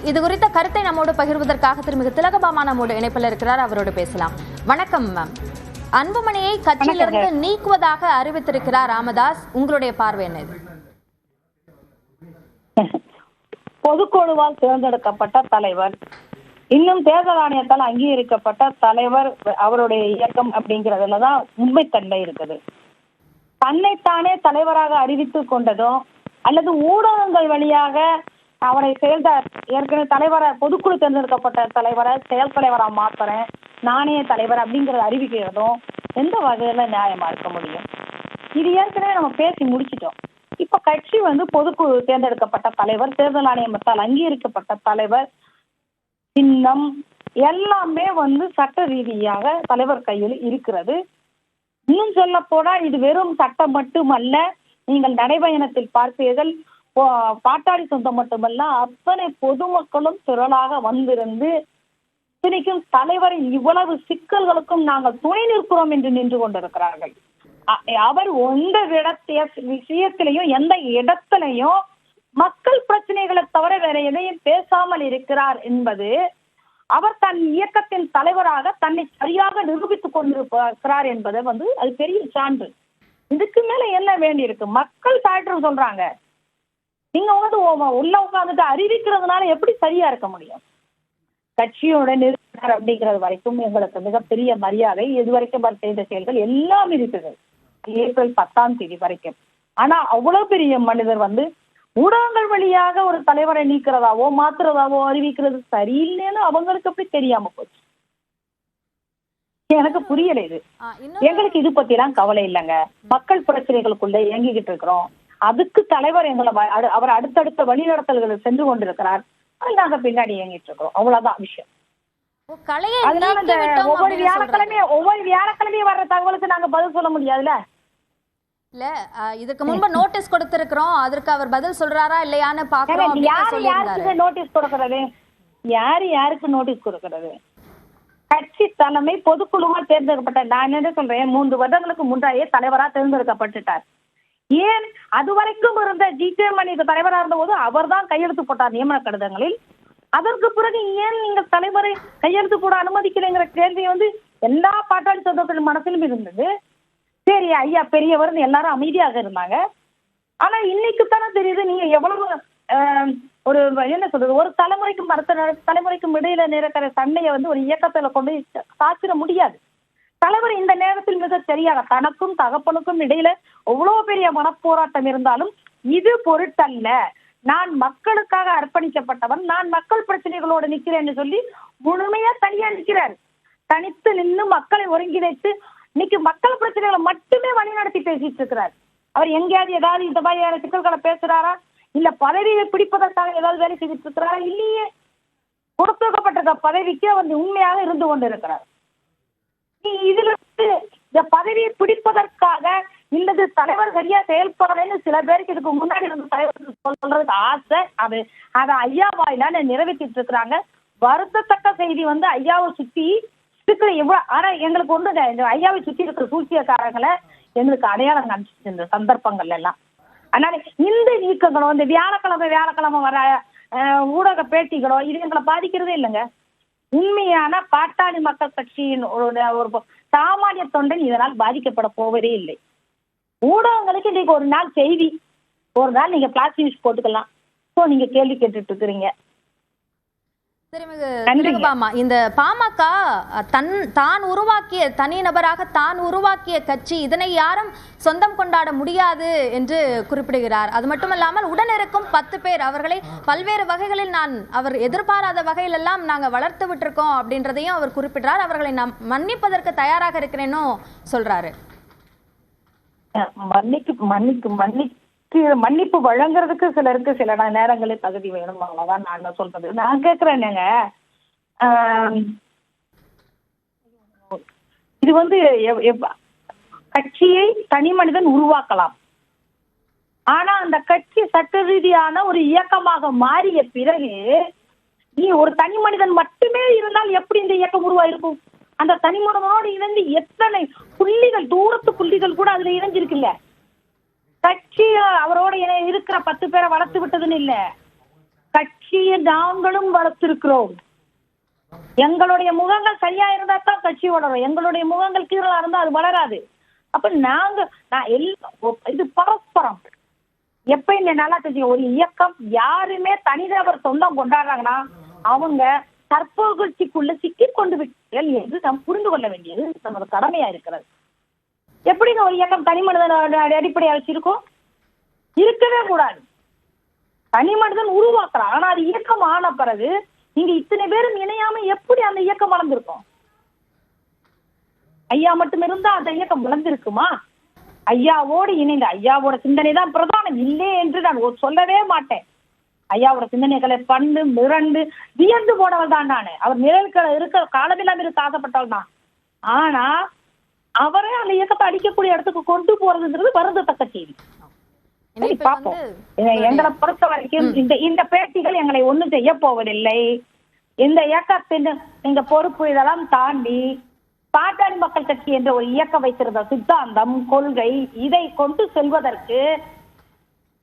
இது குறித்த கருத்தை நம்மோடு பகிர்வதற்காக திருமிகு திலகபாமா நம்மோடு இணைப்பில் இருக்கிறார். அவரோடு பேசலாம். வணக்கம் மேம். அன்புமணியை கட்சியிலிருந்து நீக்குவதாக அறிவித்திருக்கிறார் ராமதாஸ். உங்களுடைய பார்வை என்ன? பொதுக்குழுவால் தேர்ந்தெடுக்கப்பட்ட தலைவர், இன்னும் தேர்தல் ஆணையத்தால் அங்கீகரிக்கப்பட்ட தலைவர், அவருடைய இயக்கம் அப்படிங்கிறதுலதான் உண்மைத்தன்மை இருக்குது. தன்னைத்தானே தலைவராக அறிவித்துக் கொண்டதும் அல்லது ஊடகங்கள் வழியாக அவரை ஏற்கனவே தலைவரை, பொதுக்குழு தேர்ந்தெடுக்கப்பட்ட தலைவரை செயல் தலைவரா மாத்துறேன், நானே தலைவர் அப்படிங்கறத அறிவிக்கிறதும் எந்த வகையில நியாயமா இருக்க முடியும்? இது ஏற்கனவே நம்ம பேசி முடிச்சிட்டோம். இப்ப கட்சி பொதுக்குழு தேர்ந்தெடுக்கப்பட்ட தலைவர், தேர்தல் ஆணையத்தால் அங்கீகரிக்கப்பட்ட தலைவர், சின்னம் எல்லாமே சட்ட ரீதியாக தலைவர் கையில் இருக்கிறது. இன்னும் சொல்ல போனா இது வெறும் சட்டம் மட்டுமல்ல. நீங்கள் நடைபயணத்தில் பார்ப்பீர்கள், பாட்டாளி சொந்தம் மட்டுமல்ல, அத்தனை பொதுமக்களும் திரளாக வந்திருந்து இத்தனைக்கும் தலைவரின் இவ்வளவு சிக்கல்களுக்கும் நாங்கள் துணை நிற்கிறோம் என்று நின்று கொண்டிருக்கிறார்கள். அவர் எந்த விஷயத்திலையும் எந்த இடத்திலையும் மக்கள் பிரச்சனைகளை தவிர வேற எதையும் பேசாமல் இருக்கிறார் என்பது அவர் தன் இயக்கத்தின் தலைவராக தன்னை சரியாக நிரூபித்துக் கொண்டிருக்கிறார் என்பதை அது பெரிய சான்று. இதுக்கு மேல என்ன வேண்டி இருக்கு? மக்கள் சான்று சொல்றாங்க. நீங்க உள்ள உட்காந்துட்டு அறிவிக்கிறதுனால எப்படி சரியா இருக்க முடியும்? கட்சியோட நிறுவனர் அப்படிங்கிறது வரைக்கும் எங்களுக்கு மிகப்பெரிய மரியாதை. இதுவரைக்கும் செய்த செயல்கள் எல்லாம் இருக்குது, ஏப்ரல் 10ஆம் தேதி வரைக்கும். ஆனா அவ்வளவு பெரிய மனிதர் ஊடகங்கள் வழியாக ஒரு தலைவரை நீக்கிறதாவோ மாத்துறதாவோ அறிவிக்கிறது சரியில்லைன்னு அவங்களுக்கு அப்படி தெரியாம போச்சு. எனக்கு புரியல. இது எங்களுக்கு இது பத்தி எல்லாம் கவலை இல்லைங்க. மக்கள் பிரச்சனைகளுக்குள்ள இயங்கிக்கிட்டு இருக்கிறோம். அதுக்கு தலைவர் அவர் அடுத்தடுத்த வழிநடத்தல்களை சென்று கொண்டிருக்கிறார். நாங்க பின்னாடி இயங்கிட்டு இருக்கிறோம். அவ்வளவுதான் விஷயம். அதனால இந்த ஒவ்வொரு வியாழக்கிழமையும் வர்ற தகவலுக்கு நாங்க பதில் சொல்ல முடியாதுல்ல. இல்ல, இதுக்கு முன்பு நோட்டீஸ் கொடுத்திருக்கிறோம். அதற்கு அவர் பதில் சொல்றாரா இல்லையான்னு பாக்குறோம். யாருக்கு நோட்டீஸ் கொடுக்கறது? யாருக்கு நோட்டீஸ் கொடுக்கறது? கட்சி தலைமை பொதுக்குழுவா தேர்ந்தெடுக்கப்பட்ட, நான் என்ன சொல்றேன், 3 வருடங்களுக்கு முன்னாடியே தலைவரா தேர்ந்தெடுக்கப்பட்டுட்டார். ஏன் அது வரைக்கும் இருந்த ஜி.கே. மணி தலைவரா இருந்த போது அவர் தான் கையெழுத்து போட்டார் நியமன கடிதங்களில். அதற்கு பிறகு ஏன் நீங்க தலைவரை கையெழுத்து போட அனுமதிக்கலைங்கிற கேள்வி எல்லா பாட்டாளி சொந்தத்தின் மனசிலும் இருந்தது. சரி, ஐயா பெரியவர் எல்லாரும் அமைதியாக இருந்தாங்க. ஆனா இன்னைக்கு தானே தெரியுது நீங்க எவ்வளவு ஒரு என்ன சொல்றது, ஒரு தலைமுறைக்கும் அடுத்த தலைமுறைக்கும் இடையில இருக்கிற சண்டையை ஒரு இயக்கத்துல கொண்டு சாத்திர முடியாது. தலைவர் இந்த நேரத்தில் மிக சரியாக தனக்கும் தகப்பனுக்கும் இடையில எவ்வளவு பெரிய மனப்போராட்டம் இருந்தாலும் இது பொருட்டல்ல, நான் மக்களுக்காக அர்ப்பணிக்கப்பட்டவன், நான் மக்கள் பிரச்சனைகளோடு நிக்கிறேன்னு சொல்லி முழுமையா தனியா நிற்கிறார். தனித்து நின்று மக்களை ஒருங்கிணைத்து இன்னைக்கு மக்கள் பிரச்சனைகளை மட்டுமே வழிநடத்தி பேசிட்டு இருக்கிறார். அவர் எங்கேயாவது ஏதாவது இந்த மாதிரியான சிக்கல்களை பேசுறாரா? இல்ல பதவியை பிடிப்பதற்காக ஏதாவது வேலை செய்துட்டு இருக்கிறாரா? இல்லையே. கொடுக்கப்பட்டிருக்க பதவிக்கு உண்மையாக இருந்து கொண்டு இருக்கிறார். இதுல இந்த பதவியை பிடிப்பதற்காக இல்லது தலைவர் சரியா செயல்படலைன்னு சில பேருக்கு இதுக்கு முன்னாடி தலைவர் சொல்றதுக்கு ஆசை. அதை ஐயா வாயில நிறைவேற்றிட்டு இருக்கிறாங்க. வருத்தத்தக்க செய்தி ஐயாவை சுத்தி இருக்கிற ஆனா எங்களுக்கு ஐயாவை சுத்தி இருக்கிற சூழ்ச்சியக்காரங்களை எங்களுக்கு அடையாளம் காமிச்சிச்சு இந்த சந்தர்ப்பங்கள் எல்லாம். அதனால இந்த நீக்கங்களோ இந்த வியாழக்கிழமை வர ஊடக பேட்டிகளோ இது எங்களை பாதிக்கிறதே இல்லைங்க. உண்மையான பாட்டாளி மக்கள் கட்சியின் ஒரு சாமானிய தொண்டன் இதனால் பாதிக்கப்பட போவதே இல்லை. ஊடகங்களுக்கு இன்னைக்கு ஒரு நாள் செய்தி, ஒரு நாள் நீங்க பிளாஸ் நியூஸ் போட்டுக்கலாம். ஸோ நீங்க கேள்வி கேட்டுட்டு இருக்கிறீங்க. இந்த பாமக தான் உருவாக்கிய தனி நபராக தான் உருவாக்கிய கட்சி, இதனை யாரும் சொந்தம் கொண்டாட முடியாது என்று குறிப்பிடுகிறார். அது மட்டுமல்லாமல் உடனிருக்கும் 10 பேர் அவர்களை பல்வேறு வகைகளில் அவர் எதிர்பாராத வகையில் எல்லாம் நாங்க வளர்த்து விட்டுருக்கோம் அப்படின்றதையும் அவர் குறிப்பிடுறார். அவர்களை நாம் மன்னிப்பதற்கு தயாராக இருக்கிறேன்னு சொல்றாரு. மன்னிப்பு வழங்குறதுக்கு சிலருக்கு சில நேரங்களில் தகுதி வேணும். அவ்வளவுதான் நான் சொல்றது. நான் கேட்கிறேன், இது கட்சியை தனி மனிதன் உருவாக்கலாம். ஆனா அந்த கட்சி சட்ட ரீதியான ஒரு இயக்கமாக மாறிய பிறகு நீ ஒரு தனி மனிதன் மட்டுமே இருந்தால் எப்படி இந்த இயக்கம் உருவாயிருக்கும்? அந்த தனி மனிதனோடு இணைந்து எத்தனை புள்ளிகள், தூரத்து புள்ளிகள் கூட அதுல இணைஞ்சிருக்குல்ல. கட்சி அவரோட இருக்கிற 10 பேரை வளர்த்து விட்டதுன்னு இல்ல, கட்சியை நாங்களும் வளர்த்திருக்கிறோம். எங்களுடைய முகங்கள் சரியா இருந்தா தான் கட்சி வளரும். எங்களுடைய முகங்கள் கீழா இருந்தா அது வளராது. அப்ப இது பரஸ்பரம். எப்பயுமே நல்லா தெரியும், ஒரு இயக்கம் யாருமே தனிநபர் சொந்தம் கொண்டாடுறாங்கன்னா அவங்க தற்புகழ்ச்சிக்குள்ள சிக்கிக் கொண்டு விட்டீர்கள் என்று நாம் புரிந்து கொள்ள வேண்டியது நமது கடமையா இருக்கிறது. எப்படிங்க ஒரு இயக்கம் தனி மனிதன் அடிப்படையா வச்சிருக்கோம்? இருக்கவே கூடாது. தனி மனிதன் உருவாக்குறான். ஆனா அது இயக்கம் ஆன பிறகு நீங்க இத்தனை பேரும் இணையாம எப்படி அந்த இயக்கம் வளர்ந்திருக்கும்? ஐயா மட்டும் இருந்தா அந்த இயக்கம் வளர்ந்திருக்குமா? ஐயாவோடு இணைந்து ஐயாவோட சிந்தனை தான் பிரதானம் இல்லை என்று நான் சொல்லவே மாட்டேன். ஐயாவோட சிந்தனைகளை பண்ணு மிரண்டு வியந்து போனவள் தான் நானு. அவர் நிழல்களை இருக்க காலமெல்லாம் இருக்க ஆசைப்பட்டவள் தான். ஆனா அவரே அந்த இயக்கத்தை அடிக்கக்கூடிய இடத்துக்கு கொண்டு போறதுங்கிறது வருந்தத்தக்க செய்தி. பார்ப்போம். எங்களை பொறுத்த வரைக்கும் இந்த பேட்டிகள் எங்களை ஒண்ணும் செய்ய போவதில்லை. இந்த இயக்கத்தின் இந்த பொறுப்பு இதெல்லாம் தாண்டி பாட்டாளி மக்கள் கட்சி என்ற ஒரு இயக்கம் வைத்திருந்த சித்தாந்தம் கொள்கை இதை கொண்டு செல்வதற்கு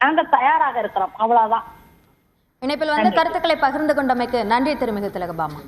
நாங்கள் தயாராக இருக்கிறோம். அவ்வளவுதான். இணைப்பில் வந்து கருத்துக்களை பகிர்ந்து கொண்டமைக்கு நன்றி திருமிகு திலகபாமா.